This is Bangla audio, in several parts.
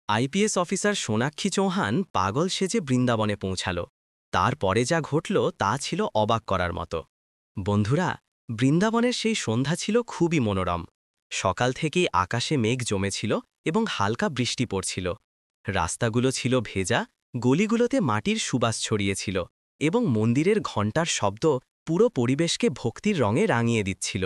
আইপিএস অফিসার সোনাক্ষী চৌহান পাগল সেজে বৃন্দাবনে পৌঁছাল। তারপরে যা ঘটল তা ছিল অবাক করার মতো। বন্ধুরা, বৃন্দাবনের সেই সন্ধ্যা ছিল খুবই মনোরম। সকাল থেকেই আকাশে মেঘ জমেছিল এবং হালকা বৃষ্টি পড়ছিল। রাস্তাগুলো ছিল ভেজা, গলিগুলোতে মাটির সুবাস ছড়িয়েছিল এবং মন্দিরের ঘণ্টার শব্দ পুরো পরিবেশকে ভক্তির রঙে রাঙিয়ে দিচ্ছিল।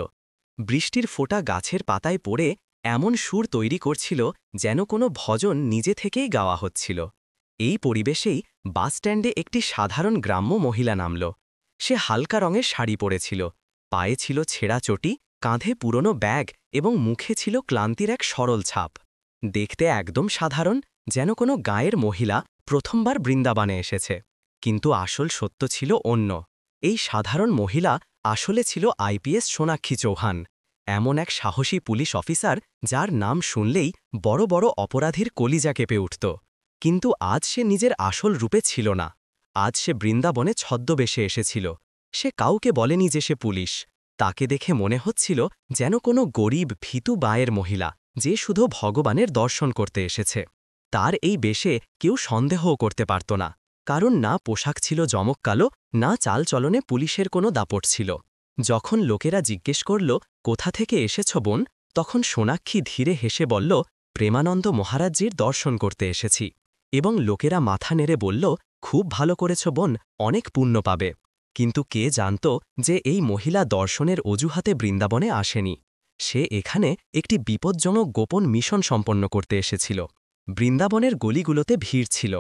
বৃষ্টির ফোঁটা গাছের পাতায় পড়ে এমন সুর তৈরি করছিল যেন কোনো ভজন নিজে থেকেই গাওয়া হচ্ছিল। এই পরিবেশেই বাসস্ট্যান্ডে একটি সাধারণ গ্রাম্য মহিলা নামল। সে হালকা রঙের শাড়ি পরেছিল, পায়ে ছিল ছেঁড়া চটি, কাঁধে পুরনো ব্যাগ এবং মুখে ছিল ক্লান্তির এক সরল ছাপ। দেখতে একদম সাধারণ, যেন কোনো গাঁয়ের মহিলা প্রথমবার বৃন্দাবনে এসেছে। কিন্তু আসল সত্য ছিল অন্য। এই সাধারণ মহিলা আসলে ছিল আইপিএস সোনাক্ষী চৌহান, এমন এক সাহসী পুলিশ অফিসার যার নাম শুনলেই বড় বড় অপরাধীর কলিজা কেঁপে উঠত। কিন্তু আজ সে নিজের আসল রূপে ছিল না। আজ সে বৃন্দাবনে ছদ্মবেশে এসেছিল। সে কাউকে বলেনি যে সে পুলিশ। তাকে দেখে মনে হচ্ছিল যেন কোনো গরিব ভীতু বায়ের মহিলা, যে শুধু ভগবানের দর্শন করতে এসেছে। তার এই বেশে কেউ সন্দেহও করতে পারত না, কারণ না পোশাক ছিল জমককালো, না চালচলনে পুলিশের কোনো দাপট ছিল। যখন লোকেরা জিজ্ঞেস করল, কোথা থেকে এসেছ বোন, তখন সোনাক্ষী ধীরে হেসে বলল, প্রেমানন্দ মহারাজজির দর্শন করতে এসেছি। এবং লোকেরা মাথা নেড়ে বলল, খুব ভালো করেছ বোন, অনেক পুণ্য পাবে। কিন্তু কে জানত যে এই মহিলা দর্শনের অজুহাতে বৃন্দাবনে আসেনি। সে এখানে একটি বিপজ্জনক গোপন মিশন সম্পন্ন করতে এসেছিল। বৃন্দাবনের গলিগুলোতে ভিড় ছিল।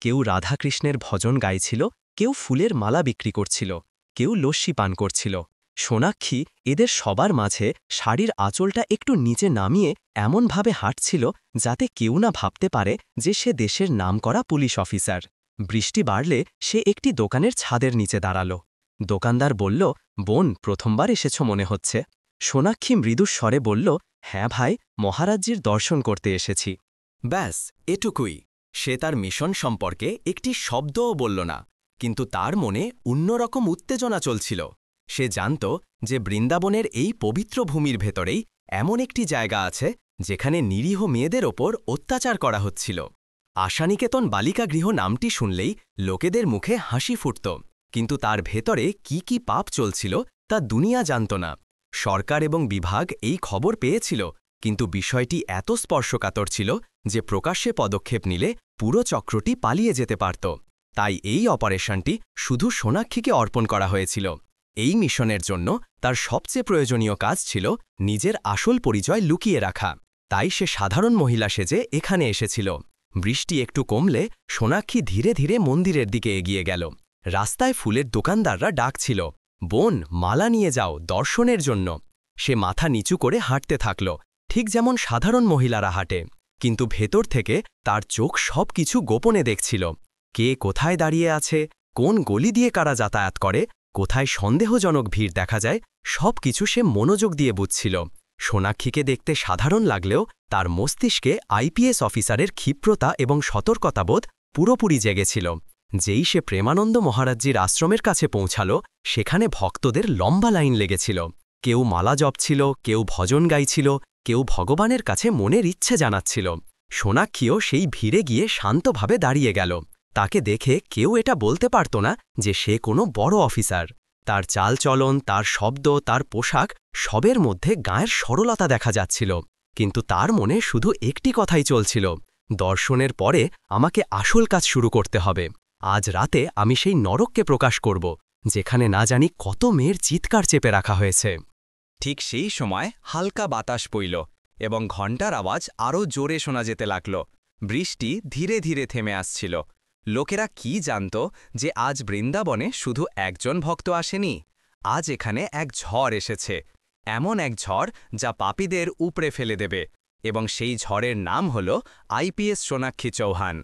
কেউ রাধাকৃষ্ণের ভজন গাইছিল, কেউ ফুলের মালা বিক্রি করছিল, কেউ লস্যি পান করছিল। সোনাক্ষী এদের সবার মাঝে শাড়ির আঁচলটা একটু নিচে নামিয়ে এমনভাবে হাঁটছিল যাতে কেউ না ভাবতে পারে যে সে দেশের নামকরা পুলিশ অফিসার। বৃষ্টি বাড়লে সে একটি দোকানের ছাদের নিচে দাঁড়াল। দোকানদার বলল, বোন, প্রথমবার এসেছ মনে হচ্ছে। সোনাক্ষী মৃদু স্বরে বলল, হ্যাঁ ভাই, মহারাজজির দর্শন করতে এসেছি। ব্যাস, এটুকুই। সে তার মিশন সম্পর্কে একটি শব্দও বলল না, কিন্তু তার মনে অন্যরকম উত্তেজনা চলছিল। সে জানত যে বৃন্দাবনের এই পবিত্র ভূমির ভেতরেই এমন একটি জায়গা আছে যেখানে নিরীহ মেয়েদের ওপর অত্যাচার করা হচ্ছিল। আশানিকেতন বালিকা গৃহ নামটি শুনলেই লোকেদের মুখে হাসি ফুটত, কিন্তু তার ভেতরে কি কি পাপ চলছিল তা দুনিয়া জানত না। সরকার এবং বিভাগ এই খবর পেয়েছিল, কিন্তু বিষয়টি এত স্পর্শকাতর ছিল যে প্রকাশ্যে পদক্ষেপ নিলে পুরো চক্রটি পালিয়ে যেতে পারত। তাই এই অপারেশনটি শুধু সোনাক্ষীকে অর্পণ করা হয়েছিল। এই মিশনের জন্য তার সবচেয়ে প্রয়োজনীয় কাজ ছিল নিজের আসল পরিচয় লুকিয়ে রাখা। তাই সে সাধারণ মহিলা সেজে এখানে এসেছিল। বৃষ্টি একটু কমলে সোনাক্ষী ধীরে ধীরে মন্দিরের দিকে এগিয়ে গেল। রাস্তায় ফুলের দোকানদাররা ডাকছিল, বোন, মালা নিয়ে যাও দর্শনের জন্য। সে মাথা নিচু করে হাঁটতে থাকল, ঠিক যেমন সাধারণ মহিলারা হাঁটে। কিন্তু ভেতর থেকে তার চোখ সবকিছু গোপনে দেখছিল। কে কোথায় দাঁড়িয়ে আছে, কোন গলি দিয়ে কারা যাতায়াত করে, কোথায় সন্দেহজনক ভিড় দেখা যায়, সব কিছু সে মনোযোগ দিয়ে বুঝছিল। সোনাক্ষীকে দেখতে সাধারণ লাগলেও তার মস্তিষ্কে আইপিএস অফিসারের ক্ষিপ্রতা এবং সতর্কতাবোধ পুরোপুরি জেগেছিল। যেই সে প্রেমানন্দ মহারাজজির আশ্রমের কাছে পৌঁছাল, সেখানে ভক্তদের লম্বা লাইন লেগেছিল। কেউ মালা জপছিল, কেউ ভজন গাইছিল, কেউ ভগবানের কাছে মনের ইচ্ছে জানাচ্ছিল। সোনাক্ষীও সেই ভিড়ে গিয়ে শান্তভাবে দাঁড়িয়ে গেল। তাকে দেখে কেউ এটা বলতে পারত না যে সে কোনো বড় অফিসার। তার চালচলন, তার শব্দ, তার পোশাক, সবের মধ্যে গায়ের সরলতা দেখা যাচ্ছিল। কিন্তু তার মনে শুধু একটি কথাই চলছিল, দর্শনের পরে আমাকে আসল কাজ শুরু করতে হবে। আজ রাতে আমি সেই নরককে প্রকাশ করব, যেখানে না জানি কত মেয়ের চিৎকার চেপে রাখা হয়েছে। ঠিক সেই সময় হালকা বাতাস বইল এবং ঘণ্টার আওয়াজ আরও জোরে শোনা যেতে লাগল। বৃষ্টি ধীরে ধীরে থেমে আসছিল। লোকেরা কি জানত যে আজ বৃন্দাবনে শুধু একজন ভক্ত আসেনি, আজ এখানে এক ঝড় এসেছে। এমন এক ঝড় যা পাপীদের উপড়ে ফেলে দেবে, এবং সেই ঝড়ের নাম হল আইপিএস সোনাক্ষী চৌহান।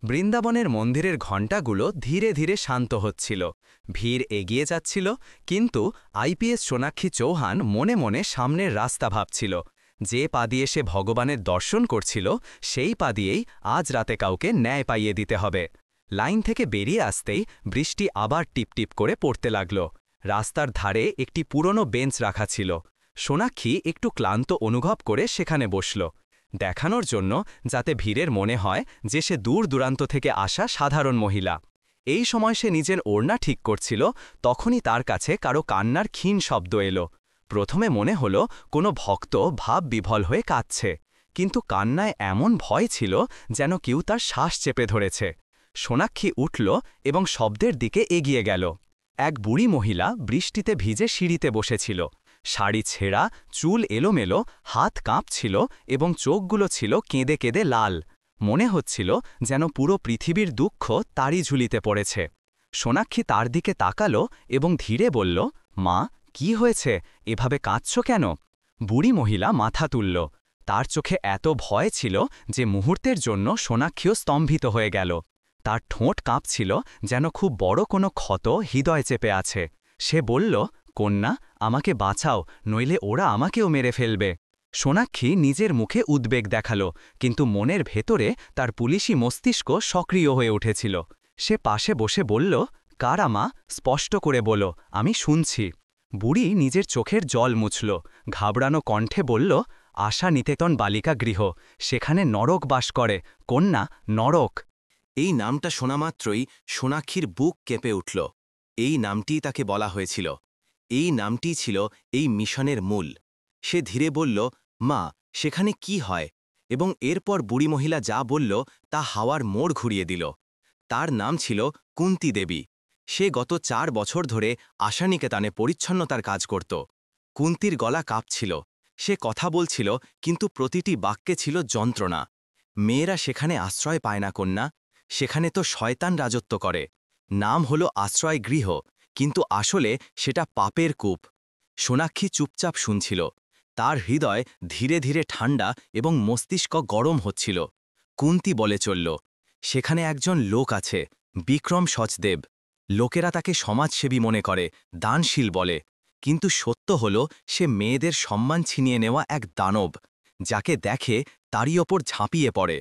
বৃন্দাবনের মন্দিরের ঘণ্টাগুলো ধীরে ধীরে শান্ত হচ্ছিল। ভিড় এগিয়ে যাচ্ছিল, কিন্তু আইপিএস সোনাক্ষী চৌহান মনে মনে সামনের রাস্তা ভাবছিল। যে পা দিয়ে সে ভগবানের দর্শন করছিল, সেই পা দিয়েই আজ রাতে কাউকে ন্যায় পাইয়ে দিতে হবে। লাইন থেকে বেরিয়ে আসতেই বৃষ্টি আবার টিপটিপ করে পড়তে লাগল। রাস্তার ধারে একটি পুরনো বেঞ্চ রাখা ছিল। সোনাক্ষী একটু ক্লান্ত অনুভব করে সেখানে বসল। দেখানোর জন্য যাতে ভিড়ের মনে হয় যে সে দূর দূরান্ত থেকে আসা সাধারণ মহিলা। এই সময় সে নিজের ওড়না ঠিক করছিল, তখনই তার কাছে কারো কান্নার ক্ষীণ শব্দ এলো। প্রথমে মনে হলো কোনো ভক্ত ভাব বিভল হয়ে কাঁদছে, কিন্তু কান্নায় এমন ভয় ছিল যেন কেউ তার শ্বাস চেপে ধরেছে। সোনাক্ষী উঠল এবং শব্দের দিকে এগিয়ে গেল। এক বুড়ি মহিলা বৃষ্টিতে ভিজে সিঁড়িতে বসেছিল। শাড়ি ছেঁড়া, চুল এলোমেলো, হাত কাঁপছিল এবং চোখগুলো ছিল কেঁদে কেঁদে লাল। মনে হচ্ছিল যেন পুরো পৃথিবীর দুঃখ তারই ঝুলিতে পড়েছে। সোনাক্ষী তার দিকে তাকালো এবং ধীরে বলল, মা, কি হয়েছে, এভাবে কাঁদছ কেন? বুড়ি মহিলা মাথা তুলল। তার চোখে এত ভয় ছিল যে মুহূর্তের জন্য সোনাক্ষীও স্তম্ভিত হয়ে গেল। তার ঠোঁট কাঁপছিল যেন খুব বড় কোনো ক্ষত হৃদয় চেপে আছে। সে বলল, কন্যা, আমাকে বাঁচাও, নইলে ওরা আমাকেও মেরে ফেলবে। সোনাক্ষী নিজের মুখে উদ্বেগ দেখালো, কিন্তু মনের ভেতরে তার পুলিশি মস্তিষ্ক সক্রিয় হয়ে উঠেছিল। সে পাশে বসে বলল, কারা মা, স্পষ্ট করে বলো, আমি শুনছি। বুড়ি নিজের চোখের জল মুছল, ঘাবড়ানো কণ্ঠে বলল, আশা নিকেতন বালিকা গৃহ, সেখানে নরক বাস করে, কন্যা, নরক। এই নামটা শোনামাত্রই সোনাক্ষীর বুক কেঁপে উঠল। এই নামটিই তাকে বলা হয়েছিল। এই নামটিই ছিল এই মিশনের মূল। সে ধীরে বলল, মা, সেখানে কি হয়? এবং এরপর বুড়ি মহিলা যা বলল তা হাওয়ার মোড় ঘুরিয়ে দিল। তার নাম ছিল কুন্তী দেবী। সে গত 4 বছর ধরে আশানিকেতনে পরিচ্ছন্নতার কাজ করত। কুন্তির গলা কাঁপছিল। সে কথা বলছিল, কিন্তু প্রতিটি বাক্যে ছিল যন্ত্রণা। মেয়েরা সেখানে আশ্রয় পায় না কন্যা, সেখানে তো শয়তান রাজত্ব করে। নাম হলো আশ্রয় গৃহ, কিন্তু আসলে সেটা পাপের কূপ। সোনাক্ষী চুপচাপ শুনছিল। তার হৃদয় ধীরে ধীরে ঠান্ডা এবং মস্তিষ্ক গরম হচ্ছিল। কুন্তী বলে চলল, সেখানে একজন লোক আছে, বিক্রম সচদেব। লোকেরা তাকে সমাজসেবী মনে করে, দানশীল বলে, কিন্তু সত্য হল সে মেয়েদের সম্মান ছিনিয়ে নেওয়া এক দানব। যাকে দেখে তারই ওপর ঝাঁপিয়ে পড়ে।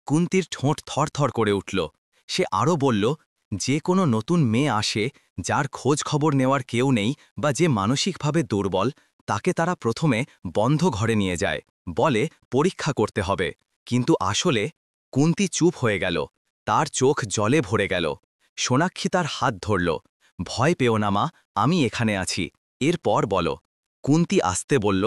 কুন্তির ঠোঁট থরথর করে উঠল। সে আরও বলল, যে কোনো নতুন মেয়ে আসে, যার খোঁজ খবর নেওয়ার কেউ নেই বা যে মানসিকভাবে দুর্বল, তাকে তারা প্রথমে বন্ধ ঘরে নিয়ে যায়, বলে পরীক্ষা করতে হবে। কিন্তু আসলে কুন্তী চুপ হয়ে গেল। তার চোখ জলে ভরে গেল। সোনাক্ষী তার হাত ধরল। ভয় পেও না মা, আমি এখানে আছি, এরপর বলো। কুন্তী আস্তে বলল,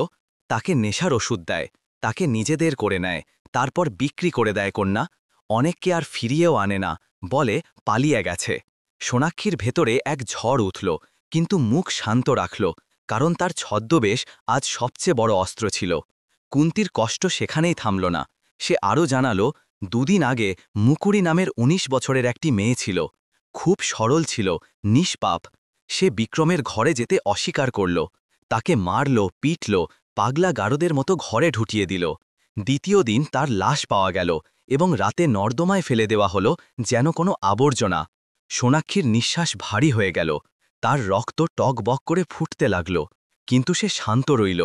তাকে নেশার ওষুধ দেয়, তাকে নিজেদের করে নেয়, তারপর বিক্রি করে দেয় কন্যা। অনেককে আর ফিরিয়েও আনে না, বলে পালিয়ে গেছে। সোনাক্ষীর ভেতরে এক ঝড় উঠল, কিন্তু মুখ শান্ত রাখল, কারণ তার ছদ্মবেশ আজ সবচেয়ে বড় অস্ত্র ছিল। কুন্তির কষ্ট সেখানেই থামল না। সে আরও জানালো, দুদিন আগে মুকুরি নামের ১৯ বছরের একটি মেয়ে ছিল। খুব সরল ছিল, নিষ্পাপ। সে বিক্রমের ঘরে যেতে অস্বীকার করল। তাকে মারল, পিটল, পাগলা গারদের মতো ঘরে ঢুকিয়ে দিল। দ্বিতীয় দিন তার লাশ পাওয়া গেল এবং রাতে নর্দমায় ফেলে দেওয়া হলো যেন কোনো আবর্জনা। সোনাক্ষীর নিঃশ্বাস ভারী হয়ে গেল। তার রক্ত টকবক করে ফুটতে লাগল, কিন্তু সে শান্ত রইল।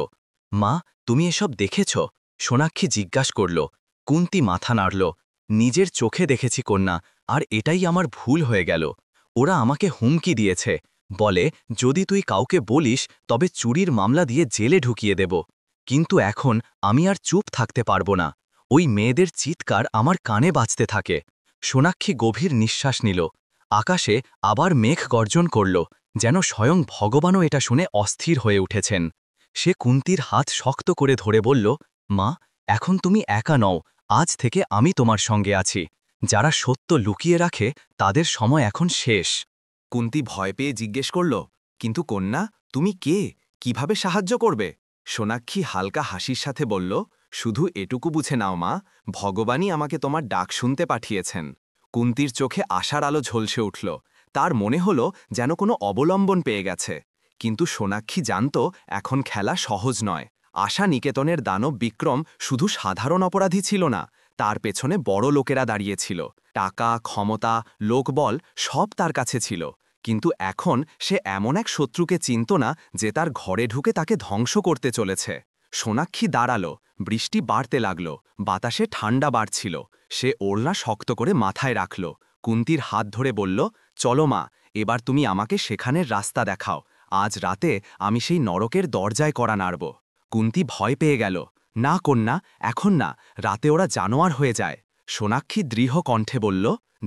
মা, তুমি এসব দেখেছ? সোনাক্ষী জিজ্ঞাসা করল। কুন্তী মাথা নাড়ল। নিজের চোখে দেখেছি কন্যা, আর এটাই আমার ভুল হয়ে গেল। ওরা আমাকে হুমকি দিয়েছে, বলে যদি তুই কাউকে বলিস তবে চুরির মামলা দিয়ে জেলে ঢুকিয়ে দেব। কিন্তু এখন আমি আর চুপ থাকতে পারব না। ওই মেয়েদের চিৎকার আমার কানে বাজতে থাকে। সোনাক্ষী গভীর নিঃশ্বাস নিল। আকাশে আবার মেঘ গর্জন করল, যেন স্বয়ং ভগবানও এটা শুনে অস্থির হয়ে উঠেছেন। সে কুন্তীর হাত শক্ত করে ধরে বলল, মা, এখন তুমি একা নও, আজ থেকে আমি তোমার সঙ্গে আছি। যারা সত্য লুকিয়ে রাখে তাদের সময় এখন শেষ। কুন্তী ভয় পেয়ে জিজ্ঞেস করল, কিন্তু কন্যা, তুমি কে, কিভাবে সাহায্য করবে? সোনাক্ষী হালকা হাসির সাথে বলল, শুধু এটুকু বুঝে নাও মা, ভগবানই আমাকে তোমার ডাক শুনতে পাঠিয়েছেন। কুন্তীর চোখে আশার আলো ঝলসে উঠল। তার মনে হল যেন কোনো অবলম্বন পেয়ে গেছে। কিন্তু সোনাক্ষী জানত এখন খেলা সহজ নয়। আশা নিকেতনের দানব বিক্রম শুধু সাধারণ অপরাধী ছিল না, তার পেছনে বড় লোকেরা দাঁড়িয়েছিল। টাকা, ক্ষমতা, লোকবল সব তার কাছে ছিল। কিন্তু এখন সে এমন এক শত্রুকে চিনত না যে তার ঘরে ঢুকে তাকে ধ্বংস করতে চলেছে। সোনাক্ষী দাঁড়ালো। বৃষ্টি বাড়তে লাগল, বাতাসে ঠান্ডা বাড়ছিল। সে ওড়না শক্ত করে মাথায় রাখল। কুন্তীর হাত ধরে বলল, চলো মা, এবার তুমি আমাকে সেখানের রাস্তা দেখাও। আজ রাতে আমি সেই নরকের দরজায় কড়া নাড়ব। কুন্তী ভয় পেয়ে গেল। না কন্যা, এখন না, রাতে ওরা জানোয়ার হয়ে যায়। সোনাক্ষী দৃঢ় কণ্ঠে বলল,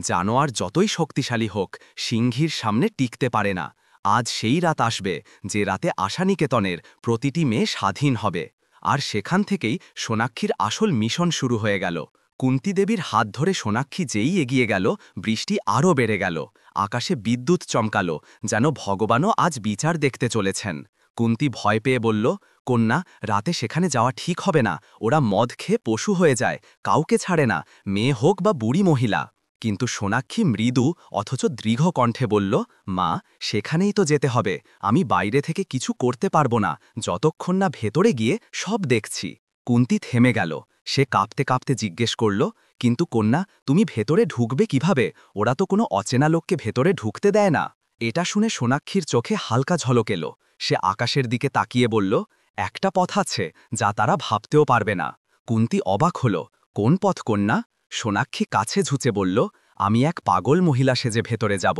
জানোয়ার যতই শক্তিশালী হোক, সিংহীর সামনে টিকতে পারে না। আজ সেই রাত আসবে যে রাতে আশানিকেতনের প্রতিটি মেয়ে স্বাধীন হবে। আর সেখান থেকেই সোনাক্ষীর আসল মিশন শুরু হয়ে গেল। কুন্তিদেবীর হাত ধরে সোনাক্ষী যেই এগিয়ে গেল, বৃষ্টি আরও বেড়ে গেল। আকাশে বিদ্যুৎ চমকালো, যেন ভগবানও আজ বিচার দেখতে চলেছেন। কুন্তি ভয় পেয়ে বলল, কন্যা, রাতে সেখানে যাওয়া ঠিক হবে না। ওরা মদ খেয়ে পশু হয়ে যায়, কাউকে ছাড়ে না, মেয়ে হোক বা বুড়ি মহিলা। কিন্তু সোনাক্ষী মৃদু অথচ দৃঢ় কণ্ঠে বলল, মা, সেখানেই তো যেতে হবে। আমি বাইরে থেকে কিছু করতে পারবো না, যতক্ষণ না ভেতরে গিয়ে সব দেখছি। কুন্তি থেমে গেল। সে কাঁপতে কাঁপতে জিজ্ঞেস করল, কিন্তু কন্যা, তুমি ভেতরে ঢুকবে কিভাবে? ওরা তো কোনো অচেনা লোককে ভেতরে ঢুকতে দেয় না। এটা শুনে সোনাক্ষীর চোখে হালকা ঝলক এলো। সে আকাশের দিকে তাকিয়ে বলল, একটা পথ আছে যা তারা ভাবতেও পারবে না। কুন্তি অবাক হল, কোন পথ কন্যা? সোনাক্ষী কাছে ঝুঁচে বলল, আমি এক পাগল মহিলা সেজে ভেতরে যাব।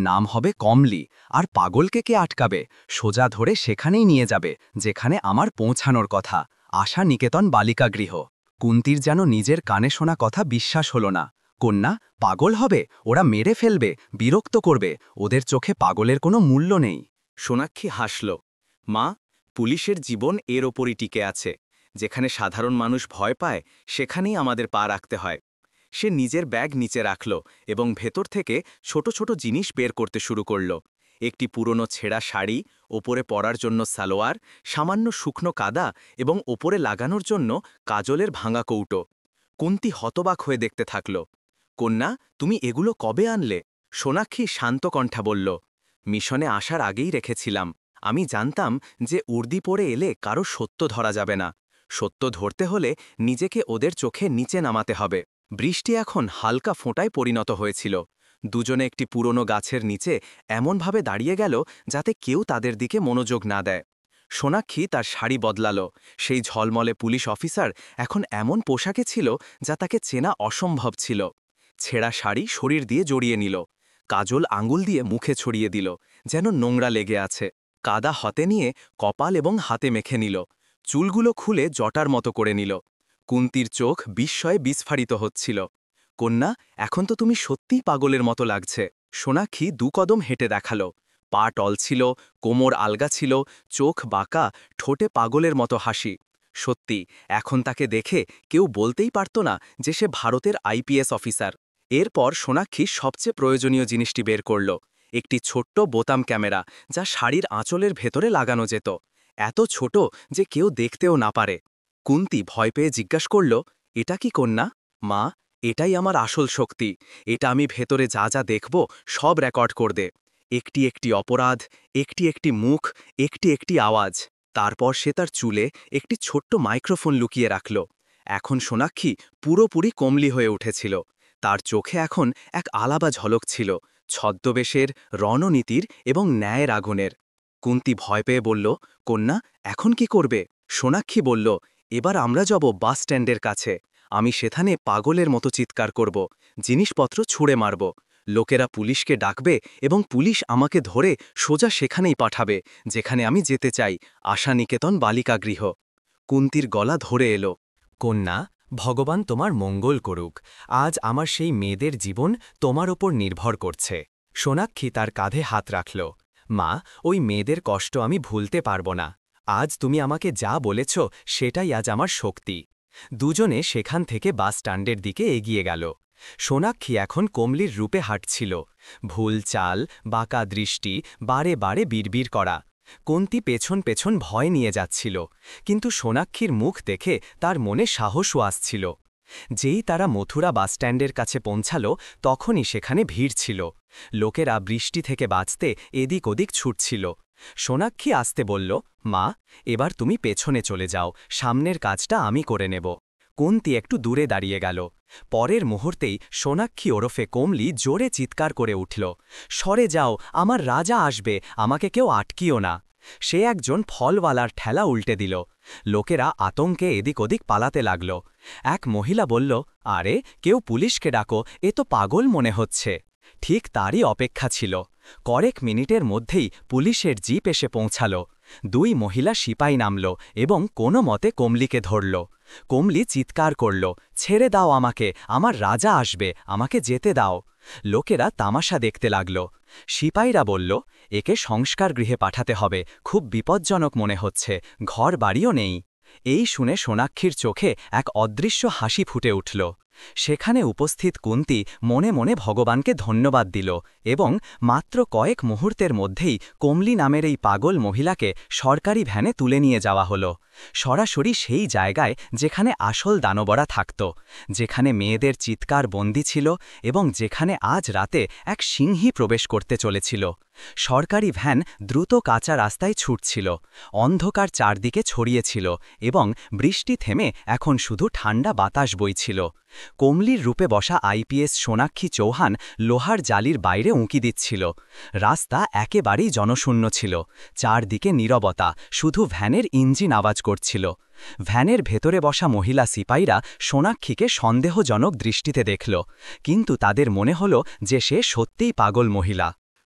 নাম হবে কমলি। আর পাগলকে কে আটকাবে? সোজা ধরে সেখানেই নিয়ে যাবে যেখানে আমার পৌঁছানোর কথা, আশা নিকেতন বালিকা গৃহ। কুন্তির যেন নিজের কানে শোনা কথা বিশ্বাস হল না। কন্যা, পাগল হবে? ওরা মেরে ফেলবে, বিরক্ত করবে, ওদের চোখে পাগলের কোনো মূল্য নেই। সোনাক্ষী হাসল। মা, পুলিশের জীবন এর ওপরই টিকে আছে। যেখানে সাধারণ মানুষ ভয় পায়, সেখানেই আমাদের পা রাখতে হয়। সে নিজের ব্যাগ নিচে রাখল এবং ভেতর থেকে ছোট ছোট জিনিস বের করতে শুরু করল। একটি পুরনো ছেঁড়া শাড়ি, ওপরে পরার জন্য সালোয়ার, সামান্য শুকনো কাদা এবং ওপরে লাগানোর জন্য কাজলের ভাঙা কৌটো। কুন্তি হতবাক হয়ে দেখতে থাকল। কন্যা, তুমি এগুলো কবে আনলে? সোনাক্ষী শান্ত কণ্ঠা বলল, মিশনে আসার আগেই রেখেছিলাম। আমি জানতাম যে উর্দি পরে এলে কারো সত্য ধরা যাবে না। সত্য ধরতে হলে নিজেকে ওদের চোখে নিচে নামাতে হবে। বৃষ্টি এখন হালকা ফোঁটায় পরিণত হয়েছিল। দুজনে একটি পুরনো গাছের নিচে এমনভাবে দাঁড়িয়ে গেল যাতে কেউ তাদের দিকে মনোযোগ না দেয়। সোনাক্ষী তার শাড়ি বদলাল। সেই ঝলমলে পুলিশ অফিসার এখন এমন পোশাকে ছিল যা তাকে চেনা অসম্ভব ছিল। ছেঁড়া শাড়ি শরীর দিয়ে জড়িয়ে নিল। কাজল আঙুল দিয়ে মুখে ছড়িয়ে দিল, যেন নোংরা লেগে আছে। কাদা হাতে নিয়ে কপাল এবং হাতে মেখে নিল। চুলগুলো খুলে জটার মতো করে নিল। কুন্তির চোখ বিস্ময়ে বিস্ফারিত হচ্ছিল। কন্যা, এখন তো তুমি সত্যিই পাগলের মতো লাগছে। সোনাক্ষী 2 কদম হেঁটে দেখাল। পা টলছিল, কোমর আলগা ছিল, চোখ বাঁকা, ঠোঁটে পাগলের মতো হাসি। সত্যি, এখন তাকে দেখে কেউ বলতেই পারত না যে সে ভারতের আইপিএস অফিসার। এরপর সোনাক্ষী সবচেয়ে প্রয়োজনীয় জিনিসটি বের করল, একটি ছোট্ট বোতাম ক্যামেরা, যা শাড়ির আঁচলের ভেতরে লাগানো যেত। এত ছোট যে কেউ দেখতেও না পারে। কুন্তি ভয় পেয়ে জিজ্ঞাসা করল, এটা কি কন্যা? মা, এটাই আমার আসল শক্তি। এটা আমি ভেতরে যা যা দেখব সব রেকর্ড করবে। একটি একটি অপরাধ, একটি একটি মুখ, একটি একটি আওয়াজ। তারপর সে তার চুলে একটি ছোট্ট মাইক্রোফোন লুকিয়ে রাখল। এখন সোনাক্ষী পুরোপুরি কমলি হয়ে উঠেছিল। তার চোখে এখন এক আলাদা ঝলক ছিল, ছদ্মবেশের, রণনীতির এবং ন্যায়ের আগুনের। কুন্তি ভয় পেয়ে বলল, কন্যা, এখন কি করবে? সোনাক্ষী বলল, এবার আমরা যাব বাস স্ট্যান্ডের কাছে। আমি সেখানে পাগলের মতো চিৎকার করব, জিনিসপত্র ছুঁড়ে মারব। লোকেরা পুলিশকে ডাকবে এবং পুলিশ আমাকে ধরে সোজা সেখানেই পাঠাবে যেখানে আমি যেতে চাই, আশানিকেতন বালিকা গৃহ। কুন্তির গলা ধরে এলো। কন্যা, ভগবান তোমার মঙ্গল করুক। আজ আমার সেই মেয়েদের জীবন তোমার ওপর নির্ভর করছে। সোনাক্ষী তার কাঁধে হাত রাখল। মা, ওই মেয়েদের কষ্ট আমি ভুলতে পারব না। আজ তুমি আমাকে যা বলেছ সেটাই আজ আমার শক্তি। দুজনে সেখান থেকে বাস স্ট্যান্ডের দিকে এগিয়ে গেল। সোনাক্ষী এখন কমলির রূপে হাঁটছিল। ভুল চাল, বাঁকা দৃষ্টি, বারে বারে বিড়বিড় করা। কুন্তি পেছন পেছন ভয় নিয়ে যাচ্ছিল, কিন্তু সোনাক্ষীর মুখ দেখে তার মনে সাহসও আসছিল। যেই তারা মথুরা বাসস্ট্যান্ডের কাছে পৌঁছাল, তখনই সেখানে ভিড় ছিল। লোকেরা বৃষ্টি থেকে বাঁচতে এদিক ওদিক ছুটছিল। সোনাক্ষী আসতে বলল, মা, এবার তুমি পেছনে চলে যাও, সামনের কাজটা আমি করে নেব। কুন্তি একটু দূরে দাঁড়িয়ে গেল। পরের মুহূর্তেই সোনাক্ষী ওরফে কমলি জোরে চিৎকার করে উঠল, সরে যাও, আমার রাজা আসবে, আমাকে কেউ আটকিও না। সে একজন ফলওয়ালার ঠেলা উল্টে দিল। লোকেরা আতঙ্কে এদিক ওদিক পালাতে লাগল। এক মহিলা বলল, আরে, কেউ পুলিশকে ডাকো, এ তো পাগল মনে হচ্ছে। ঠিক তারই অপেক্ষা ছিল। কয়েক মিনিটের মধ্যেই পুলিশের জিপ এসে পৌঁছাল। দুই মহিলা সিপাই নামল এবং কোনো মতে কমলিকে ধরল। কমলি চিৎকার করল, ছেড়ে দাও আমাকে, আমার রাজা আসবে, আমাকে যেতে দাও। লোকেরা তামাশা দেখতে লাগল। সিপাইরা বলল, একে সংস্কার গৃহে পাঠাতে হবে, খুব বিপজ্জনক মনে হচ্ছে, ঘর বাড়িও নেই। এই শুনে সোনাক্ষীর চোখে এক অদৃশ্য হাসি ফুটে উঠল। সেখানে উপস্থিত কুন্তী মনে মনে ভগবানকে ধন্যবাদ দিল এবং মাত্র কয়েক মুহূর্তের মধ্যেই কমলি নামের এই পাগল মহিলাকে সরকারি ভ্যানে তুলে নিয়ে যাওয়া হলো, সরাসরি সেই জায়গায় যেখানে আসল দানবরা থাকত, যেখানে মেয়েদের চিৎকার বন্দী ছিল এবং যেখানে আজ রাতে এক সিংহী প্রবেশ করতে চলেছিল। সরকারি ভ্যান দ্রুত কাঁচা রাস্তায় ছুটছিল, অন্ধকার চারদিকে ছড়িয়েছিল এবং বৃষ্টি থেমে এখন শুধু ঠান্ডা বাতাস বইছিল। কমলির রূপে বসা আইপিএস সোনাক্ষী চৌহান লোহার জালির বাইরে উঁকি দিচ্ছিল। রাস্তা একেবারেই জনশূন্য ছিল, চারদিকে নীরবতা, শুধু ভ্যানের ইঞ্জিন আওয়াজ করছিল। ভ্যানের ভেতরে বসা মহিলা সিপাইরা সোনাক্ষীকে সন্দেহজনক দৃষ্টিতে দেখল, কিন্তু তাদের মনে হল যে সে সত্যিই পাগল মহিলা।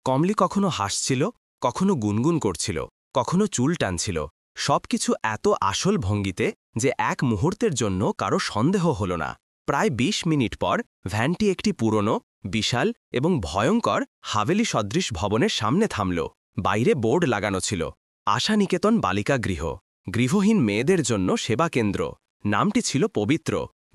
কমলি কখনো হাসছিল, কখনো গুনগুন করছিল, কখনো চুল টানছিল, সবকিছু এত আসল ভঙ্গিতে যে এক মুহূর্তের জন্য কারো সন্দেহ হল না। প্রায় ২০ মিনিট পর ভ্যানটি একটি পুরনো, বিশাল এবং ভয়ঙ্কর হাভেলি সদৃশ ভবনের সামনে থামল। বাইরে বোর্ড লাগানো ছিল, আশা নিকেতন বালিকা গৃহ, গৃহহীন মেয়েদের জন্য সেবা কেন্দ্র। নামটি ছিল পবিত্র।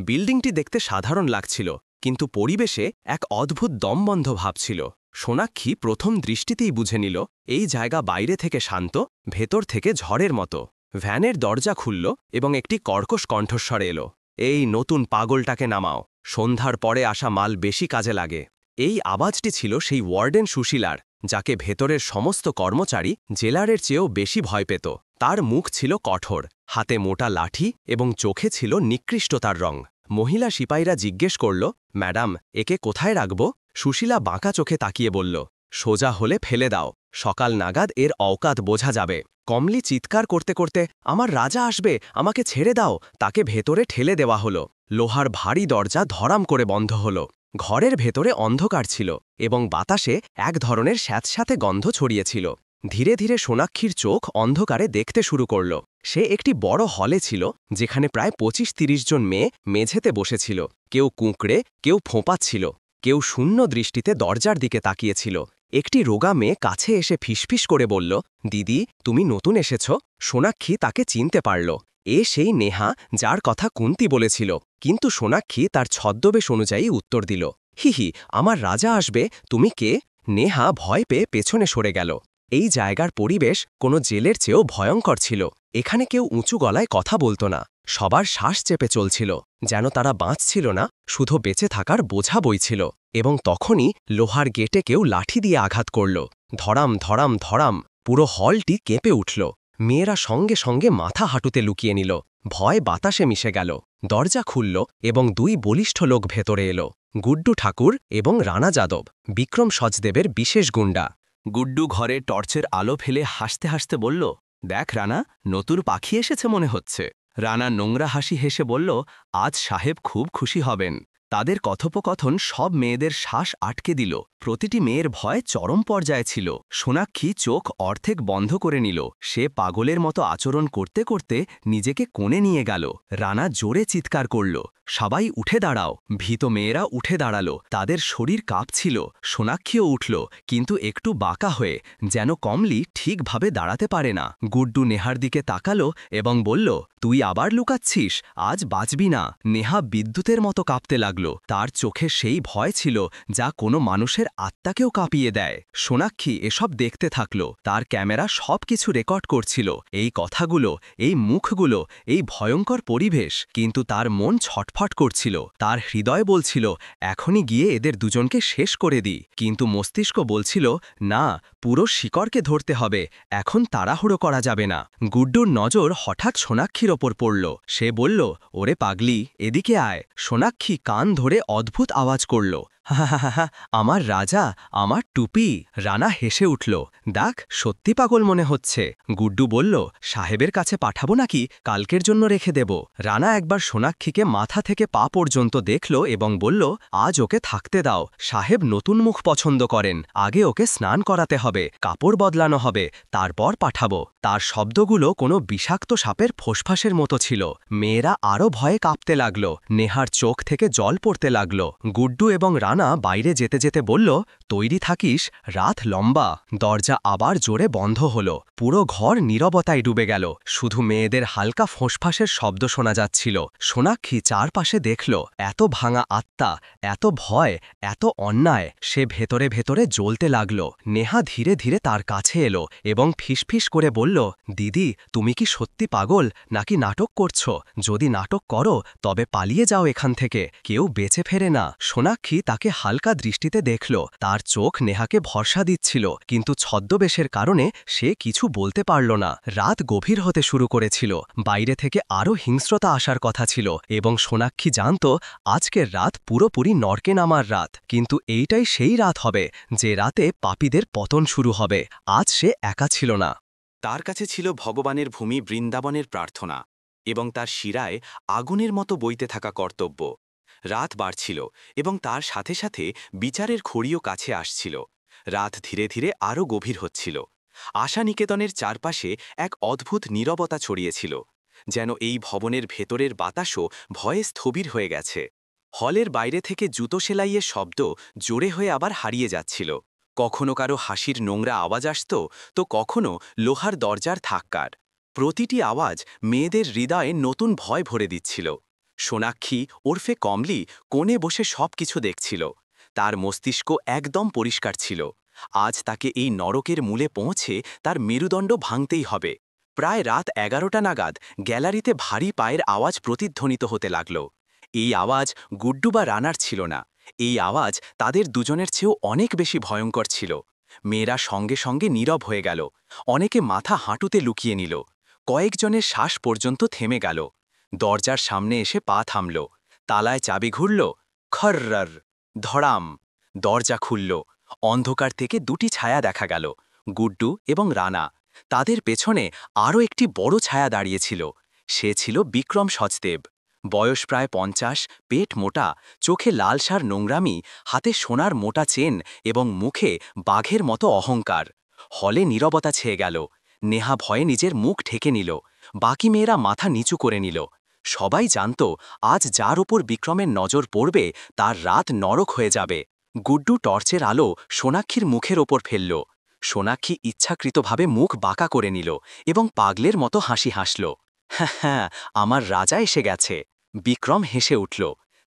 বিল্ডিংটি দেখতে সাধারণ লাগছিল, কিন্তু পরিবেশে এক অদ্ভুত দমবন্ধ ভাব ছিল। সোনাক্ষী প্রথম দৃষ্টিতেই বুঝে নিল এই জায়গা বাইরে থেকে শান্ত, ভেতর থেকে ঝড়ের মতো। ভ্যানের দরজা খুলল এবং একটি কর্কশ কণ্ঠস্বর এলো, এই নতুন পাগলটাকে নামাও, সন্ধ্যার পরে আসা মাল বেশি কাজে লাগে। এই আওয়াজটি ছিল সেই ওয়ার্ডেন সুশীলার, যাকে ভেতরের সমস্ত কর্মচারী জেলারের চেয়েও বেশি ভয় পেত। তার মুখ ছিল কঠোর, হাতে মোটা লাঠি এবং চোখে ছিল নিকৃষ্টতার রং। মহিলা সিপাইরা জিজ্ঞেস করল, ম্যাডাম, একে কোথায় রাখব? সুশীলা বাঁকা চোখে তাকিয়ে বলল, সোজা হলে ফেলে দাও, সকাল নাগাদ এর অওকাত বোঝা যাবে। কমলি চিৎকার করতে করতে, আমার রাজা আসবে, আমাকে ছেড়ে দাও, তাকে ভেতরে ঠেলে দেওয়া হলো। লোহার ভারী দরজা ধরাম করে বন্ধ হল। ঘরের ভেতরে অন্ধকার ছিল এবং বাতাসে এক ধরনের স্যাঁতস্যাঁতে গন্ধ ছড়িয়েছিল। ধীরে ধীরে সোনাক্ষীর চোখ অন্ধকারে দেখতে শুরু করল। সে একটি বড় হলে ছিল, যেখানে প্রায় ২৫-৩০ জন মেয়ে মেঝেতে বসেছিল। কেউ কুঁকড়ে, কেউ ফোঁপাচ্ছিল, কেউ শূন্য দৃষ্টিতে দরজার দিকে তাকিয়েছিল। একটি রোগা মেয়ে কাছে এসে ফিসফিস করে বলল, দিদি, তুমি নতুন এসেছ? সোনাক্ষী তাকে চিনতে পারল। এ সেই নেহা যার কথা কুন্তী বলেছিল, কিন্তু সোনাক্ষী তার ছদ্মবেশ অনুযায়ী উত্তর দিল, হিহি, আমার রাজা আসবে, তুমি কে? নেহা ভয় পেয়ে পেছনে সরে গেল। এই জায়গার পরিবেশ কোনো জেলের চেয়েও ভয়ঙ্কর ছিল। এখানে কেউ উঁচু গলায় কথা বলতো না, সবার শ্বাস চেপে চলছিল, যেন তারা বাঁচছিল না, শুধু বেঁচে থাকার বোঝা বইছিল। এবং তখনই লোহার গেটে কেউ লাঠি দিয়ে আঘাত করল। ধরাম ধরাম ধরাম, পুরো হলটি কেঁপে উঠল। মেয়েরা সঙ্গে সঙ্গে মাথা হাঁটুতে লুকিয়ে নিল। ভয় বাতাসে মিশে গেল। দরজা খুলল এবং দুই বলিষ্ঠ লোক ভেতরে এলো, গুড্ডু ঠাকুর এবং রানা যাদব, বিক্রম সচদেবের বিশেষ গুন্ডা। গুড্ডু ঘরে টর্চের আলো ফেলে হাসতে হাসতে বলল, দেখ রানা, নতুন পাখি এসেছে মনে হচ্ছে। রানা নোংরা হাসি হেসে বলল, আজ সাহেব খুব খুশি হবেন। তাদের কথোপকথন সব মেয়েদের শ্বাস আটকে দিল। প্রতিটি মেয়ের ভয় চরম পর্যায়ে ছিল। সোনাক্ষী চোখ অর্ধেক বন্ধ করে নিল। সে পাগলের মতো আচরণ করতে করতে নিজেকে কোণে নিয়ে গেল। রানা জোরে চিৎকার করল, সবাই উঠে দাঁড়াও। ভীত মেয়েরা উঠে দাঁড়ালো, তাদের শরীর কাঁপছিল। সোনাক্ষীও উঠল, কিন্তু একটু বাঁকা হয়ে, যেন কমলি ঠিকভাবে দাঁড়াতে পারে না। গুড্ডু নেহার দিকে তাকালো এবং বলল, তুই আবার লুকাচ্ছিস, আজ বাঁচবি না। নেহা বিদ্যুতের মতো কাঁপতে লাগল। তার চোখে সেই ভয় ছিল যা কোনো মানুষের আত্মাকেও কাঁপিয়ে দেয়। সোনাক্ষী এসব দেখতে থাকল। তার ক্যামেরা সবকিছু রেকর্ড করছিল, এই কথাগুলো, এই মুখগুলো, এই ভয়ঙ্কর পরিবেশ। কিন্তু তার মন ছটফট করছিল। তার হৃদয় বলছিল, এখনই গিয়ে এদের দুজনকে শেষ করে দিই। কিন্তু মস্তিষ্ক বলছিল, না, পুরো শিকড়কে ধরতে হবে, এখন তাড়াহুড়ো করা যাবে না। গুড্ডুর নজর হঠাৎ সোনাক্ষীর ওপর পড়ল। সে বলল, ওরে পাগলি, এদিকে আয়। সোনাক্ষী কান ধরে অদ্ভুত আওয়াজ করল, হা হা হা, আমার রাজা, আমার টুপি। রানা হেসে উঠল, দেখ, সত্যি পাগল মনে হচ্ছে। গুড্ডু বলল, সাহেবের কাছে পাঠাবো নাকি কালকের জন্য রেখে দেব? রানা একবার সোনাক্ষীকে মাথা থেকে পা পর্যন্ত দেখল এবং বলল, আজ ওকে থাকতে দাও। সাহেব নতুন মুখ পছন্দ করেন, আগে ওকে স্নান করাতে হবে, কাপড় বদলানো হবে, তারপর পাঠাবো। তার শব্দগুলো কোনো বিষাক্ত সাপের ফোসফাসের মতো ছিল। মেয়েরা আরও ভয়ে কাঁপতে লাগল। নেহার চোখ থেকে জল পড়তে লাগল। গুড্ডু এবং রানা বাইরে যেতে যেতে বলল, তৈরি থাকিস, রাত লম্বা। দরজা আবার জোরে বন্ধ হল। পুরো ঘর নীরবতায় ডুবে গেল। শুধু মেয়েদের হালকা ফোঁসফাসের শব্দ শোনা যাচ্ছিল। সোনাক্ষী চারপাশে দেখল, এত ভাঙা আত্মা, এত ভয়, এত অন্যায়। সে ভেতরে ভেতরে জ্বলতে লাগল। নেহা ধীরে ধীরে তার কাছে এলো এবং ফিসফিস করে বলল, দিদি, তুমি কি সত্যি পাগল নাকি নাটক করছো? যদি নাটক করো তবে পালিয়ে যাও এখান থেকে, কেউ বেঁচে ফেরে না। সোনাক্ষী তাকে হালকা দৃষ্টিতে দেখল। তার চোখ নেহাকে ভরসা দিচ্ছিল, কিন্তু ছদ্মবেশের কারণে সে কিছু বলতে পারল না। রাত গভীর হতে শুরু করেছিল। বাইরে থেকে আরও হিংস্রতা আসার কথা ছিল এবং সোনাক্ষী জানত আজকের রাত পুরোপুরি নরকে নামার রাত। কিন্তু এইটাই সেই রাত হবে যে রাতে পাপীদের পতন শুরু হবে। আজ সে একা ছিল না। তার কাছে ছিল ভগবানের ভূমি বৃন্দাবনের প্রার্থনা এবং তার শিরায় আগুনের মতো বইতে থাকা কর্তব্য। রাত বাড়ছিল এবং তার সাথে সাথে বিচারের খড়িও কাছে আসছিল। রাত ধীরে ধীরে আরও গভীর হচ্ছিল। আশা নিকেতনের চারপাশে এক অদ্ভুত নীরবতা ছড়িয়েছিল, যেন এই ভবনের ভেতরের বাতাসও ভয়ে স্থবির হয়ে গেছে। হলের বাইরে থেকে জুতো সেলাইয়ের শব্দ জোরে হয়ে আবার হারিয়ে যাচ্ছিল। কখনো কারো হাসির নোংরা আওয়াজ আসত, তো কখনো লোহার দরজার ধাক্কার। প্রতিটি আওয়াজ মেয়েদের হৃদয়ে নতুন ভয় ভরে দিচ্ছিল। সোনাক্ষী ওরফে কমলি কোণে বসে সবকিছু দেখছিল। তার মস্তিষ্ক একদম পরিষ্কার ছিল। আজ তাকে এই নরকের মূলে পৌঁছে তার মেরুদণ্ড ভাঙতেই হবে। প্রায় রাত 11টা নাগাদ গ্যালারিতে ভারী পায়ের আওয়াজ প্রতিধ্বনিত হতে লাগল। এই আওয়াজ গুড্ডু বা রানার ছিল না। এই আওয়াজ তাদের দুজনের চেয়েও অনেক বেশি ভয়ঙ্কর ছিল। মেয়েরা সঙ্গে সঙ্গে নীরব হয়ে গেল। অনেকে মাথা হাঁটুতে লুকিয়ে নিল। কয়েকজনের শ্বাস পর্যন্ত থেমে গেল। দরজার সামনে এসে পা থামল। তালায় চাবি ঘুরল। খর্রর, ধড়াম। দরজা খুলল। অন্ধকার থেকে দুটি ছায়া দেখা গেল, গুড্ডু এবং রানা। তাদের পেছনে আরও একটি বড় ছায়া দাঁড়িয়েছিল। সে ছিল বিক্রম সচদেব। বয়স প্রায় 50, পেট মোটা, চোখে লালসার নোংরামি, হাতে সোনার মোটা চেন এবং মুখে বাঘের মতো অহংকার। হলে নীরবতা ছেয়ে গেল। নেহা ভয়ে নিজের মুখ ঢেকে নিল। বাকি মেয়েরা মাথা নিচু করে নিল। সবাই জানত আজ যার ওপর বিক্রমের নজর পড়বে তার রাত নরক হয়ে যাবে। গুড্ডু টর্চের আলো সোনাক্ষীর মুখের ওপর ফেলল। সোনাক্ষী ইচ্ছাকৃতভাবে মুখ বাঁকা করে নিল এবং পাগলের মতো হাসি হাসল। হ্যাঁ হ্যাঁ, আমার রাজা এসে গেছে। বিক্রম হেসে উঠল।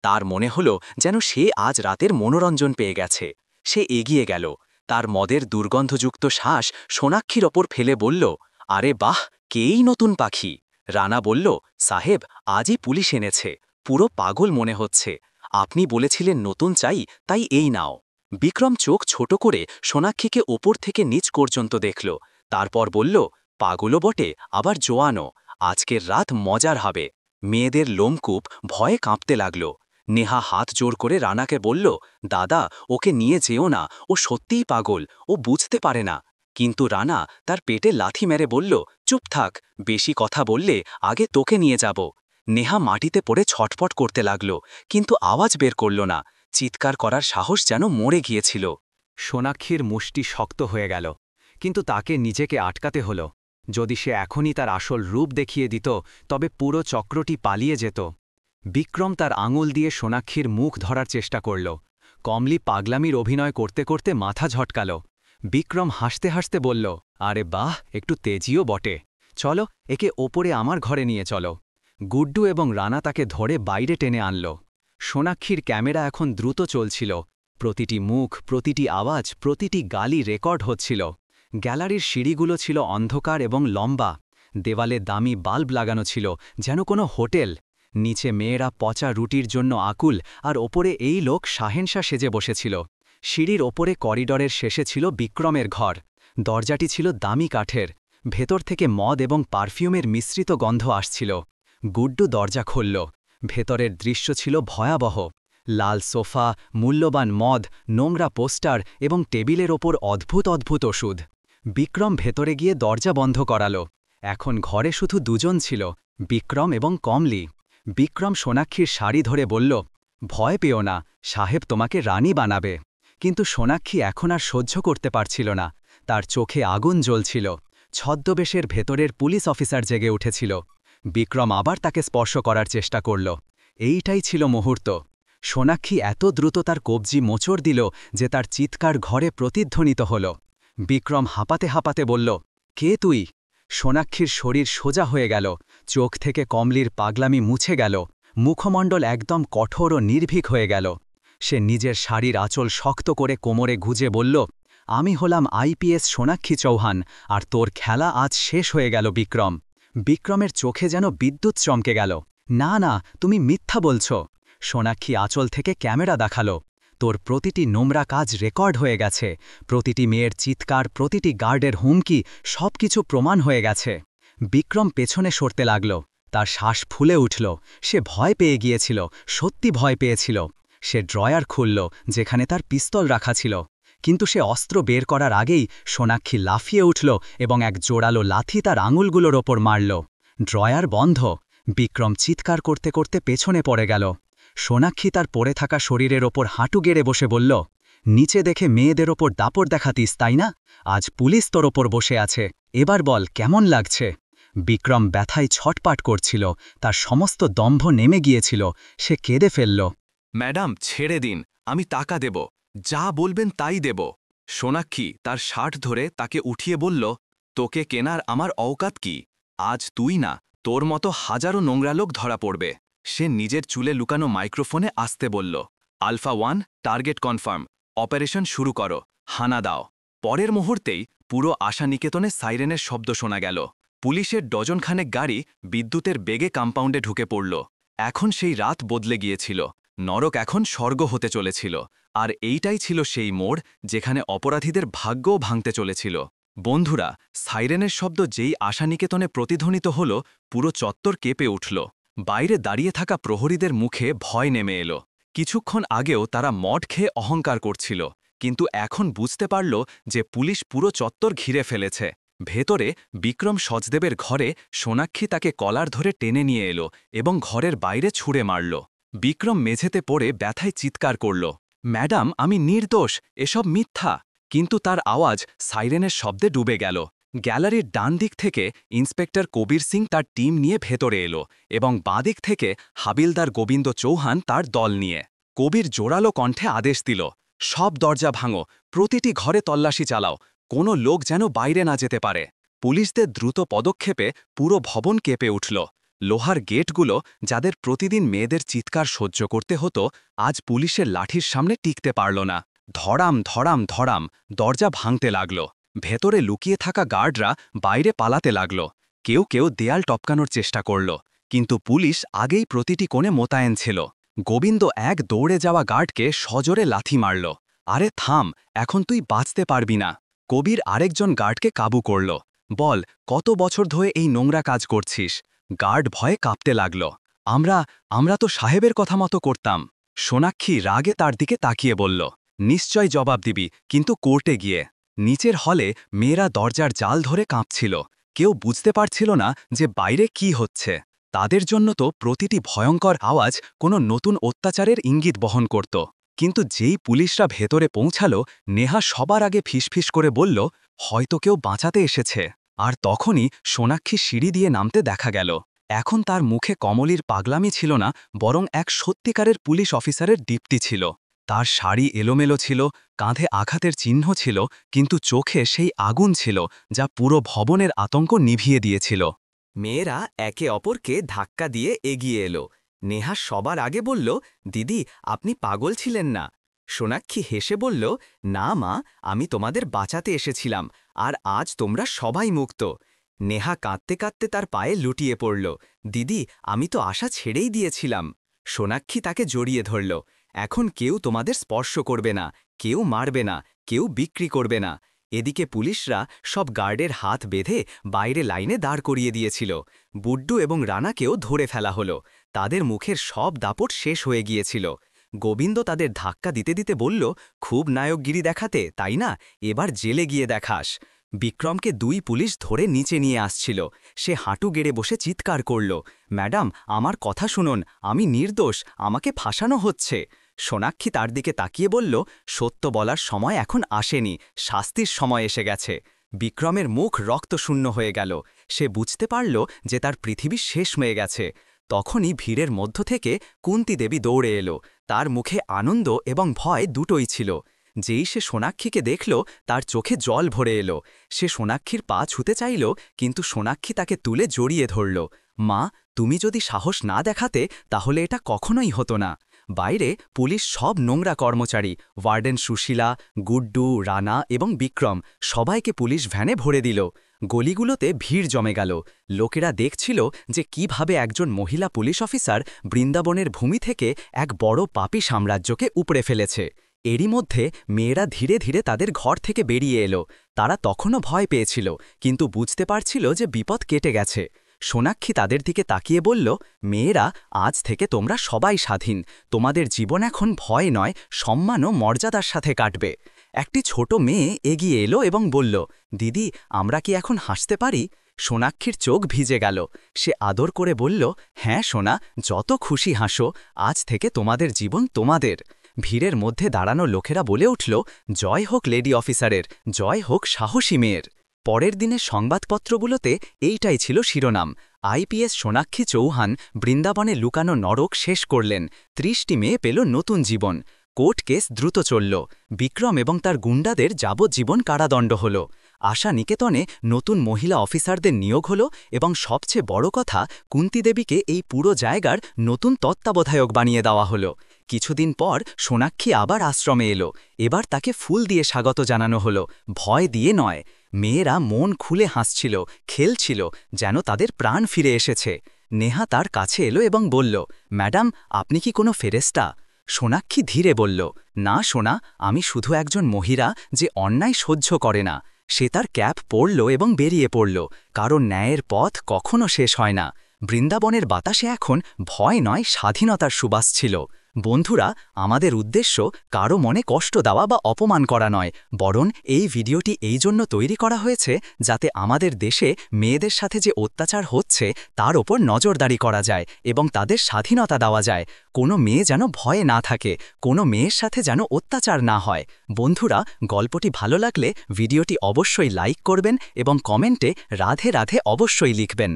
তার মনে হল যেন সে আজ রাতের মনোরঞ্জন পেয়ে গেছে। সে এগিয়ে গেল। তার মদের দুর্গন্ধযুক্ত শ্বাস সোনাক্ষীর ওপর ফেলে বলল, আরে বাহ, কেই নতুন পাখি। রানা বলল, সাহেব, আজই পুলিশ এনেছে। পুরো পাগল মনে হচ্ছে। আপনি বলেছিলেন নতুন চাই, তাই এই নাও। বিক্রম চোখ ছোট করে সোনাক্ষীকে ওপর থেকে নিচ পর্যন্ত দেখল। তারপর বলল, পাগলও বটে, আবার জোয়ানও। আজকের রাত মজার হবে। মেয়েদের লোমকূপ ভয়ে কাঁপতে লাগল। নেহা হাত জোর করে রানাকে বলল, দাদা, ওকে নিয়ে যেও না, ও সত্যিই পাগল, ও বুঝতে পারে না। কিন্তু রানা তার পেটে লাথি মেরে বলল, চুপ থাক, বেশি কথা বললে আগে তোকে নিয়ে যাব। নেহা মাটিতে পড়ে ছটফট করতে লাগল, কিন্তু আওয়াজ বের করল না। চিৎকার করার সাহস যেন মরে গিয়েছিল। সোনাক্ষীর মুষ্টি শক্ত হয়ে গেল, কিন্তু তাকে নিজেকে আটকাতে হল। যদি সে এখনই তার আসল রূপ দেখিয়ে দিত তবে পুরো চক্রটি পালিয়ে যেত। বিক্রম তার আঙুল দিয়ে সোনাক্ষীর মুখ ধরার চেষ্টা করল। কমলি পাগলামির অভিনয় করতে করতে মাথা ঝটকাল। বিক্রম হাসতে হাসতে বলল, আরে বাহ, একটু তেজিও বটে। চলো, একে ওপরে আমার ঘরে নিয়ে চলো। গুড্ডু এবং রানা তাকে ধরে বাইরে টেনে আনল। সোনাক্ষীর ক্যামেরা এখন দ্রুত চলছিল। প্রতিটি মুখ, প্রতিটি আওয়াজ, প্রতিটি গালি রেকর্ড হচ্ছিল। গ্যালারির সিঁড়িগুলো ছিল অন্ধকার এবং লম্বা। দেওয়ালে দামি বাল্ব লাগানো ছিল, যেন কোনো হোটেল। নিচে মেয়েরা পচা রুটির জন্য আকুল, আর ওপরে এই লোক শাহেনশা সেজে বসেছিল। সিঁড়ির ওপরে করিডরের শেষে ছিল বিক্রমের ঘর। দরজাটি ছিল দামি কাঠের। ভেতর থেকে মদ এবং পারফিউমের মিশ্রিত গন্ধ আসছিল। গুড্ডু দরজা খুলল। ভেতরের দৃশ্য ছিল ভয়াবহ। লাল সোফা, মূল্যবান মদ, নোংরা পোস্টার এবং টেবিলের ওপর অদ্ভুত অদ্ভুত ওষুধ। বিক্রম ভেতরে গিয়ে দরজা বন্ধ করাল। এখন ঘরে শুধু দুজন ছিল, বিক্রম এবং কমলি। বিক্রম সোনাক্ষীর শাড়ি ধরে বলল, ভয় পেও না, সাহেব তোমাকে রানী বানাবে। কিন্তু সোনাক্ষী এখন আর সহ্য করতে পারছিল না। তার চোখে আগুন জ্বলছিল। ছদ্মবেশের ভেতরের পুলিশ অফিসার জেগে উঠেছিল। বিক্রম আবার তাকে স্পর্শ করার চেষ্টা করল। এইটাই ছিল মুহূর্ত। সোনাক্ষী এত দ্রুত তার কবজি মোচড় দিল যে তার চিৎকার ঘরে প্রতিধ্বনিত হল। বিক্রম হাঁপাতে হাঁপাতে বলল, কে তুই? সোনাক্ষীর শরীর সোজা হয়ে গেল, চোখ থেকে কমলির পাগলামি মুছে গেল, মুখমণ্ডল একদম কঠোর ও নির্ভীক হয়ে গেল। সে নিজের শাড়ির আঁচল শক্ত করে কোমরে গুজে বলল, আমি হলাম আইপিএস সোনাক্ষী চৌহান, আর তোর খেলা আজ শেষ হয়ে গেল বিক্রম। বিক্রমের চোখে যেন বিদ্যুৎ চমকে গেল। না না, তুমি মিথ্যা বলছ। সোনাক্ষী আঁচল থেকে ক্যামেরা দেখালো। তোর প্রতিটি নোংরা কাজ রেকর্ড হয়ে গেছে, প্রতিটি মেয়ের চিৎকার, প্রতিটি গার্ডের হুমকি, সবকিছু প্রমাণ হয়ে গেছে। বিক্রম পেছনে সরতে লাগল। তার শ্বাস ফুলে উঠল। সে ভয় পেয়ে গিয়েছিল, সত্যি ভয় পেয়েছিল। সে ড্রয়ার খুলল যেখানে তার পিস্তল রাখা ছিল, কিন্তু সে অস্ত্র বের করার আগেই সোনাক্ষী লাফিয়ে উঠল এবং এক জোরালো লাথি তার আঙুলগুলোর ওপর মারল। ড্রয়ার বন্ধ। বিক্রম চিৎকার করতে করতে পেছনে পড়ে গেল। সোনাক্ষী তার পড়ে থাকা শরীরের ওপর হাঁটু গেড়ে বসে বলল, নিচে দেখে মেয়েদের ওপর দাপট দেখাতিস, তাই না? আজ পুলিশ তোর ওপর বসে আছে, এবার বল কেমন লাগছে? বিক্রম ব্যথায় ছটপাট করছিল, তার সমস্ত দম্ভ নেমে গিয়েছিল। সে কেঁদে ফেলল। ম্যাডাম, ছেড়ে দিন, আমি টাকা দেব, যা বলবেন তাই দেব। সোনাক্ষী তার শার্ট ধরে তাকে উঠিয়ে বলল, তোকে কেনার আমার অওকাত কি? আজ তুই না, তোর মতো হাজারো নোংরা লোক ধরা পড়বে। সে নিজের চুলে লুকানো মাইক্রোফোনে আসতে বলল, আলফা 1, টার্গেট কনফার্ম, অপারেশন শুরু করো, হানা দাও। পরের মুহূর্তেই পুরো আশানিকেতনে সাইরেনের শব্দ শোনা গেল। পুলিশের ডজনখানেক গাড়ি বিদ্যুতের বেগে কম্পাউন্ডে ঢুকে পড়ল। এখন সেই রাত বদলে গিয়েছিল। নরক এখন স্বর্গ হতে চলেছিল। আর এইটাই ছিল সেই মোড় যেখানে অপরাধীদের ভাগ্যও ভাঙতে চলেছিল। বন্ধুরা, সাইরেনের শব্দ যেই আশানিকেতনে প্রতিধ্বনিত হল, পুরো চত্বর কেঁপে উঠল। বাইরে দাঁড়িয়ে থাকা প্রহরীদের মুখে ভয় নেমে এলো। কিছুক্ষণ আগেও তারা মদ খেয়ে অহংকার করছিল, কিন্তু এখন বুঝতে পারল যে পুলিশ পুরো চত্বর ঘিরে ফেলেছে। ভেতরে বিক্রম সচদেবের ঘরে সোনাক্ষী তাকে কলার ধরে টেনে নিয়ে এলো এবং ঘরের বাইরে ছুঁড়ে মারল। বিক্রম মেঝেতে পড়ে ব্যথায় চিৎকার করল, ম্যাডাম, আমি নির্দোষ, এসব মিথ্যা। কিন্তু তার আওয়াজ সাইরেনের শব্দে ডুবে গেল। গ্যালারির ডান দিক থেকে ইন্সপেক্টর কবির সিং তার টিম নিয়ে ভেতরে এলো এবং বাঁদিক থেকে হাবিলদার গোবিন্দ চৌহান তার দল নিয়ে। কবির জোরালো কণ্ঠে আদেশ দিল, সব দরজা ভাঙো, প্রতিটি ঘরে তল্লাশি চালাও, কোনো লোক যেন বাইরে না যেতে পারে। পুলিশদের দ্রুত পদক্ষেপে পুরো ভবন কেঁপে উঠল। লোহার গেটগুলো, যাদের প্রতিদিন মেয়েদের চিৎকার সহ্য করতে হতো, আজ পুলিশের লাঠির সামনে টিকতে পারল না। ধড়াম ধড়াম ধড়াম দরজা ভাঙতে লাগল। ভেতরে লুকিয়ে থাকা গার্ডরা বাইরে পালাতে লাগল। কেউ কেউ দেয়াল টপকানোর চেষ্টা করল, কিন্তু পুলিশ আগেই প্রতিটি কোণে মোতায়েন ছিল। গোবিন্দ এক দৌড়ে যাওয়া গার্ডকে সজোরে লাথি মারল। আরে থাম, এখন তুই বাঁচতে পারবি না। কবির আরেকজন গার্ডকে কাবু করল। বল, কত বছর ধরে এই নোংরা কাজ করছিস? গার্ড ভয়ে কাঁপতে লাগল। আমরা তো সাহেবের কথা মতো করতাম। সোনাক্ষী রাগে তার দিকে তাকিয়ে বলল, নিশ্চয় জবাব দিবি, কিন্তু কোর্টে গিয়ে। নিচের হলে মেয়েরা দরজার জাল ধরে কাঁপছিল। কেউ বুঝতে পারছিল না যে বাইরে কি হচ্ছে। তাদের জন্য তো প্রতিটি ভয়ঙ্কর আওয়াজ কোনো নতুন অত্যাচারের ইঙ্গিত বহন করত। কিন্তু যেই পুলিশরা ভেতরে পৌঁছাল, নেহা সবার আগে ফিসফিস করে বলল, হয়তো কেউ বাঁচাতে এসেছে। আর তখনই সোনাক্ষী সিঁড়ি দিয়ে নামতে দেখা গেল। এখন তার মুখে কমলির পাগলামি ছিল না, বরং এক সত্যিকারের পুলিশ অফিসারের দীপ্তি ছিল। তার শাড়ি এলোমেলো ছিল, কাঁধে আঘাতের চিহ্ন ছিল, কিন্তু চোখে সেই আগুন ছিল যা পুরো ভবনের আতঙ্ক নিভিয়ে দিয়েছিল। মেয়েরা একে অপরকে ধাক্কা দিয়ে এগিয়ে এলো। নেহা সবার আগে বলল, দিদি, আপনি পাগল ছিলেন না? সোনাক্ষী হেসে বলল, না মা, আমি তোমাদের বাঁচাতে এসেছিলাম, আর আজ তোমরা সবাই মুক্ত। নেহা কাঁদতে কাঁদতে তার পায়ে লুটিয়ে পড়ল, দিদি, আমি তো আশা ছেড়েই দিয়েছিলাম। সোনাক্ষী তাকে জড়িয়ে ধরল, এখন কেউ তোমাদের স্পর্শ করবে না, কেউ মারবে না, কেউ বিক্রি করবে না। এদিকে পুলিশরা সব গার্ডের হাত বেঁধে বাইরে লাইনে দাঁড় করিয়ে দিয়েছিল। বুড্ডু এবং রানাকেও ধরে ফেলা হলো। তাদের মুখের সব দাপট শেষ হয়ে গিয়েছিল। গোবিন্দ তাদের ধাক্কা দিতে দিতে বলল, খুব নায়কগিরি দেখাতে, তাই না? এবার জেলে গিয়ে দেখাস। বিক্রমকে দুই পুলিশ ধরে নিচে নিয়ে আসছিল। সে হাঁটু গেড়ে বসে চিৎকার করল, ম্যাডাম, আমার কথা শুনুন, আমি নির্দোষ, আমাকে ফাঁসানো হচ্ছে। সোনাক্ষী তার দিকে তাকিয়ে বলল, সত্য বলার সময় এখন আসেনি, শাস্তির সময় এসে গেছে। বিক্রমের মুখ রক্তশূন্য হয়ে গেল। সে বুঝতে পারল যে তার পৃথিবী শেষ হয়ে গেছে। তখনই ভিড়ের মধ্য থেকে কুন্তী দেবী দৌড়ে এলো। তার মুখে আনন্দ এবং ভয় দুটোই ছিল। যেই সে সোনাক্ষীকে দেখল, তার চোখে জল ভরে এলো। সে সোনাক্ষীর পা ছুতে চাইল, কিন্তু সোনাক্ষী তাকে তুলে জড়িয়ে ধরল। মা, তুমি যদি সাহস না দেখাতে তাহলে এটা কখনোই হতো না। বাইরে পুলিশ সব নোংরা কর্মচারী, ওয়ার্ডেন সুশীলা, গুড্ডু, রানা এবং বিক্রম সবাইকে পুলিশ ভ্যানে ভরে দিল। গলিগুলোতে ভিড় জমে গেল। লোকেরা দেখছিল যে কিভাবে একজন মহিলা পুলিশ অফিসার বৃন্দাবনের ভূমি থেকে এক বড় পাপী সাম্রাজ্যকে উপড়ে ফেলেছে। এরই মধ্যে মেয়েরা ধীরে ধীরে তাদের ঘর থেকে বেরিয়ে এলো। তারা তখনও ভয় পেয়েছিল, কিন্তু বুঝতে পারছিল যে বিপদ কেটে গেছে। সোনাক্ষী তাদের দিকে তাকিয়ে বলল, মেয়েরা, আজ থেকে তোমরা সবাই স্বাধীন। তোমাদের জীবন এখন ভয় নয়, সম্মান ও মর্যাদার সাথে কাটবে। একটি ছোট মেয়ে এগিয়ে এলো এবং বলল, দিদি, আমরা কি এখন হাসতে পারি? সোনাক্ষীর চোখ ভিজে গেল। সে আদর করে বলল, হ্যাঁ সোনা, যত খুশি হাসো, আজ থেকে তোমাদের জীবন তোমাদের। ভিড়ের মধ্যে দাঁড়ানো লোকেরা বলে উঠল, জয় হোক লেডি অফিসারের, জয় হোক সাহসী মেয়ের। পরের দিনের সংবাদপত্রগুলোতে এইটাই ছিল শিরোনাম, আইপিএস সোনাক্ষী চৌহান বৃন্দাবনে লুকানো নরক শেষ করলেন, ৩০টি মেয়ে পেল নতুন জীবন। কোর্ট কেস দ্রুত চলল। বিক্রম এবং তার গুন্ডাদের যাবজ্জীবন কারাদণ্ড হল। আশা নিকেতনে নতুন মহিলা অফিসারদের নিয়োগ হল এবং সবচেয়ে বড় কথা, কুন্তী দেবীকে এই পুরো জায়গার নতুন তত্ত্বাবধায়ক বানিয়ে দেওয়া হল। কিছুদিন পর সোনাক্ষী আবার আশ্রমে এলো। এবার তাকে ফুল দিয়ে স্বাগত জানানো হলো, ভয় দিয়ে নয়। মেয়েরা মন খুলে হাসছিল, খেলছিল, যেন তাদের প্রাণ ফিরে এসেছে। নেহা তার কাছে এলো এবং বলল, ম্যাডাম, আপনি কি কোনো ফেরেস্তা? সোনাক্ষী ধীরে বলল, না সোনা, আমি শুধু একজন মহিলা যে অন্যায় সহ্য করে না। সে তার ক্যাপ পরল এবং বেরিয়ে পড়ল, কারণ ন্যায়ের পথ কখনো শেষ হয় না। বৃন্দাবনের বাতাসে এখন ভয় নয়, স্বাধীনতার সুবাস ছিল। বন্ধুরা, আমাদের উদ্দেশ্য কারো মনে কষ্ট দেওয়া বা অপমান করা নয়, বরং এই ভিডিওটি এই জন্য তৈরি করা হয়েছে যাতে আমাদের দেশে মেয়েদের সাথে যে অত্যাচার হচ্ছে তার ওপর নজরদারি করা যায় এবং তাদের স্বাধীনতা দেওয়া যায়। কোনো মেয়ে যেন ভয়ে না থাকে, কোনো মেয়ের সাথে যেন অত্যাচার না হয়। বন্ধুরা, গল্পটি ভালো লাগলে ভিডিওটি অবশ্যই লাইক করবেন এবং কমেন্টে রাধে রাধে অবশ্যই লিখবেন।